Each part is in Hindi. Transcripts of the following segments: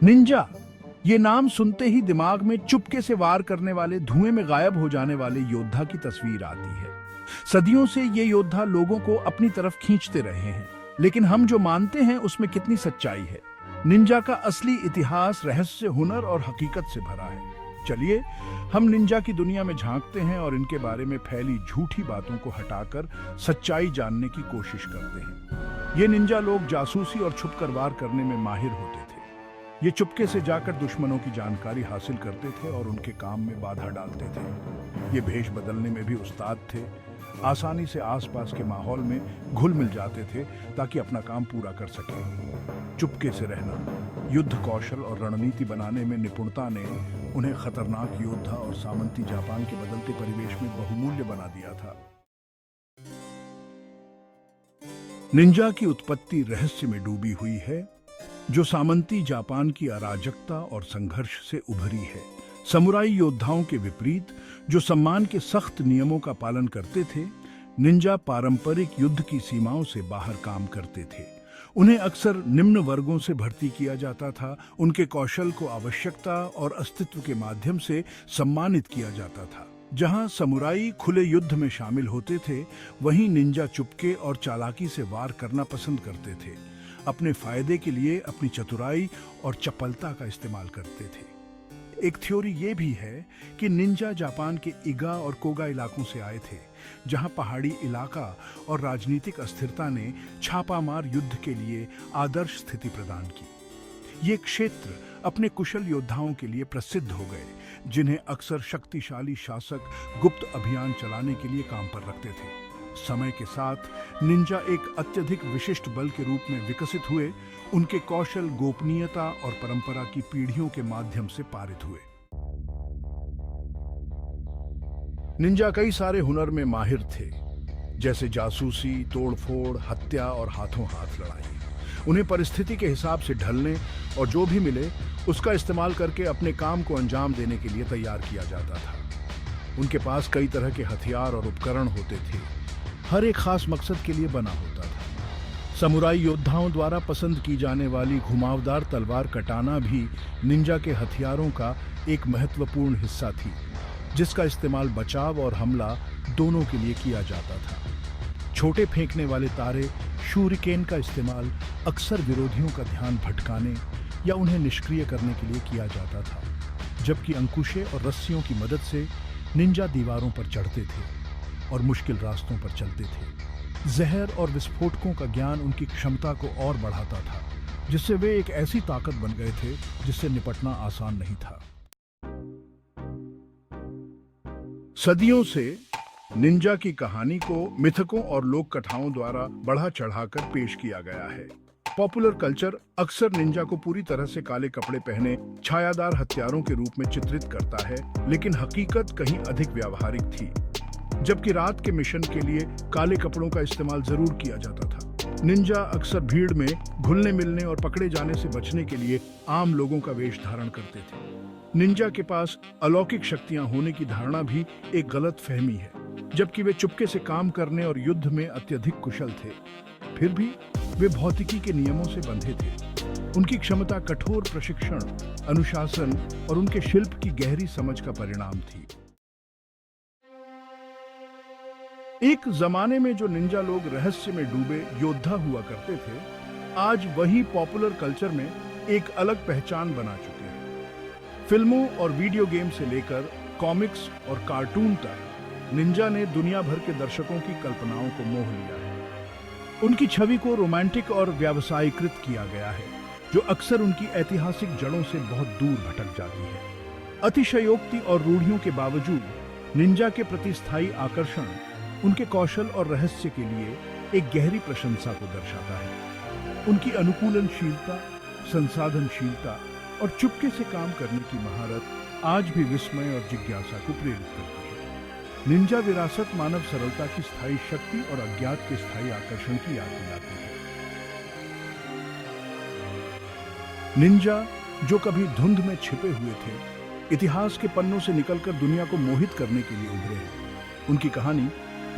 निंजा, ये नाम सुनते ही दिमाग में चुपके से वार करने वाले, धुएं में गायब हो जाने वाले योद्धा की तस्वीर आती है। सदियों से ये योद्धा लोगों को अपनी तरफ खींचते रहे हैं, लेकिन हम जो मानते हैं उसमें कितनी सच्चाई है। निंजा का असली इतिहास रहस्य, हुनर और हकीकत से भरा है। चलिए हम निंजा की दुनिया में झांकते हैं और इनके बारे में फैली झूठी बातों को हटाकर सच्चाई जानने की कोशिश करते हैं। ये निंजा लोग जासूसी और छुपकर वार करने में माहिर होते थे। ये चुपके से जाकर दुश्मनों की जानकारी हासिल करते थे और उनके काम में बाधा डालते थे। ये भेष बदलने में भी उस्ताद थे। आसानी से आसपास के माहौल में घुल मिल जाते थे ताकि अपना काम पूरा कर सके। चुपके से रहना, युद्ध कौशल और रणनीति बनाने में निपुणता ने उन्हें खतरनाक योद्धा और सामंती जापान के बदलते परिवेश में बहुमूल्य बना दिया था। निंजा की उत्पत्ति रहस्य में डूबी हुई है, जो सामंती जापान की अराजकता और संघर्ष से उभरी है। समुराई योद्धाओं के विपरीत, जो सम्मान के सख्त नियमों का पालन करते थे, निंजा पारंपरिक युद्ध की सीमाओं से बाहर काम करते थे। उन्हें अक्सर निम्न वर्गों से भर्ती किया जाता था। उनके कौशल को आवश्यकता और अस्तित्व के माध्यम से सम्मानित किया जाता था। जहां समुराई खुले युद्ध में शामिल होते थे, वहीं निंजा चुपके और चालाकी से वार करना पसंद करते थे। अपने फायदे के लिए अपनी चतुराई और चपलता का इस्तेमाल करते थे। एक थ्योरी ये भी है कि निंजा जापान के इगा और कोगा इलाकों से आए थे, जहां पहाड़ी इलाका और राजनीतिक अस्थिरता ने छापामार युद्ध के लिए आदर्श स्थिति प्रदान की। ये क्षेत्र अपने कुशल योद्धाओं के लिए प्रसिद्ध हो गए, जिन्हें अक्सर शक्तिशाली शासक गुप्त अभियान चलाने के लिए काम पर रखते थे। समय के साथ निंजा एक अत्यधिक विशिष्ट बल के रूप में विकसित हुए। उनके कौशल गोपनीयता और परंपरा की पीढ़ियों के माध्यम से पारित हुए। निंजा कई सारे हुनर में माहिर थे, जैसे जासूसी, तोड़फोड़, हत्या और हाथों हाथ लड़ाई। उन्हें परिस्थिति के हिसाब से ढलने और जो भी मिले उसका इस्तेमाल करके अपने काम को अंजाम देने के लिए तैयार किया जाता था। उनके पास कई तरह के हथियार और उपकरण होते थे, हर एक खास मकसद के लिए बना होता था। समुराई योद्धाओं द्वारा पसंद की जाने वाली घुमावदार तलवार कटाना भी निंजा के हथियारों का एक महत्वपूर्ण हिस्सा थी, जिसका इस्तेमाल बचाव और हमला दोनों के लिए किया जाता था। छोटे फेंकने वाले तारे शूरिकेन का इस्तेमाल अक्सर विरोधियों का ध्यान भटकाने या उन्हें निष्क्रिय करने के लिए किया जाता था, जबकि अंकुशे और रस्सियों की मदद से निंजा दीवारों पर चढ़ते थे और मुश्किल रास्तों पर चलते थे। जहर और विस्फोटकों का ज्ञान उनकी क्षमता को और बढ़ाता था, जिससे वे एक ऐसी ताकत बन गए थे जिससे निपटना आसान नहीं था। सदियों से निंजा की कहानी को मिथकों और लोक कथाओं द्वारा बढ़ा चढ़ाकर पेश किया गया है। पॉपुलर कल्चर अक्सर निंजा को पूरी तरह से काले कपड़े पहने छायादार हथियारों के रूप में चित्रित करता है, लेकिन हकीकत कहीं अधिक व्यावहारिक थी। जबकि रात के मिशन के लिए काले कपड़ों का इस्तेमाल जरूर किया जाता था। निंजा अक्सर भीड़ में घुलने मिलने और पकड़े जाने से बचने के लिए आम लोगों का वेश धारण करते थे। निंजा के पास अलौकिक शक्तियां होने की धारणा भी एक गलत फहमी है। जबकि वे चुपके से काम करने और युद्ध में अत्यधिक कुशल थे, फिर भी वे भौतिकी के नियमों से बंधे थे। उनकी क्षमता कठोर प्रशिक्षण, अनुशासन और उनके शिल्प की गहरी समझ का परिणाम थी। एक जमाने में जो निंजा लोग रहस्य में डूबे योद्धा हुआ करते थे, आज वही पॉपुलर कल्चर में एक अलग पहचान बना चुके हैं। फिल्मों और वीडियो गेम से लेकर कॉमिक्स और कार्टून तक निंजा ने दुनिया भर के दर्शकों की कल्पनाओं को मोह लिया है। उनकी छवि को रोमांटिक और व्यावसायीकृत किया गया है, जो अक्सर उनकी ऐतिहासिक जड़ों से बहुत दूर भटक जाती है। अतिशयोक्ति और रूढ़ियों के बावजूद निंजा के प्रति स्थायी आकर्षण उनके कौशल और रहस्य के लिए एक गहरी प्रशंसा को दर्शाता है। उनकी अनुकूलनशीलता, संसाधनशीलता और चुपके से काम करने की महारत आज भी विस्मय और जिज्ञासा को प्रेरित करती है। निंजा विरासत मानव सरलता की स्थायी शक्ति और अज्ञात के स्थायी आकर्षण की याद दिलाती है। निंजा, जो कभी धुंध में छिपे हुए थे, इतिहास के पन्नों से निकलकर दुनिया को मोहित करने के लिए उभरे हैं। उनकी कहानी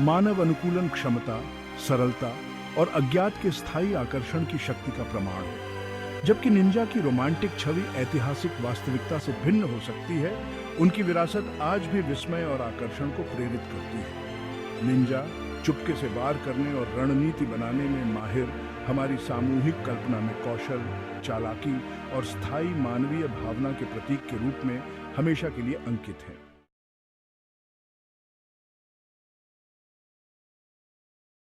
मानव अनुकूलन क्षमता, सरलता और अज्ञात के स्थायी आकर्षण की शक्ति का प्रमाण है। जबकि निंजा की रोमांटिक छवि ऐतिहासिक वास्तविकता से भिन्न हो सकती है, उनकी विरासत आज भी विस्मय और आकर्षण को प्रेरित करती है। निंजा चुपके से वार करने और रणनीति बनाने में माहिर हमारी सामूहिक कल्पना में कौशल, चालाकी और स्थायी मानवीय भावना के प्रतीक के रूप में हमेशा के लिए अंकित है।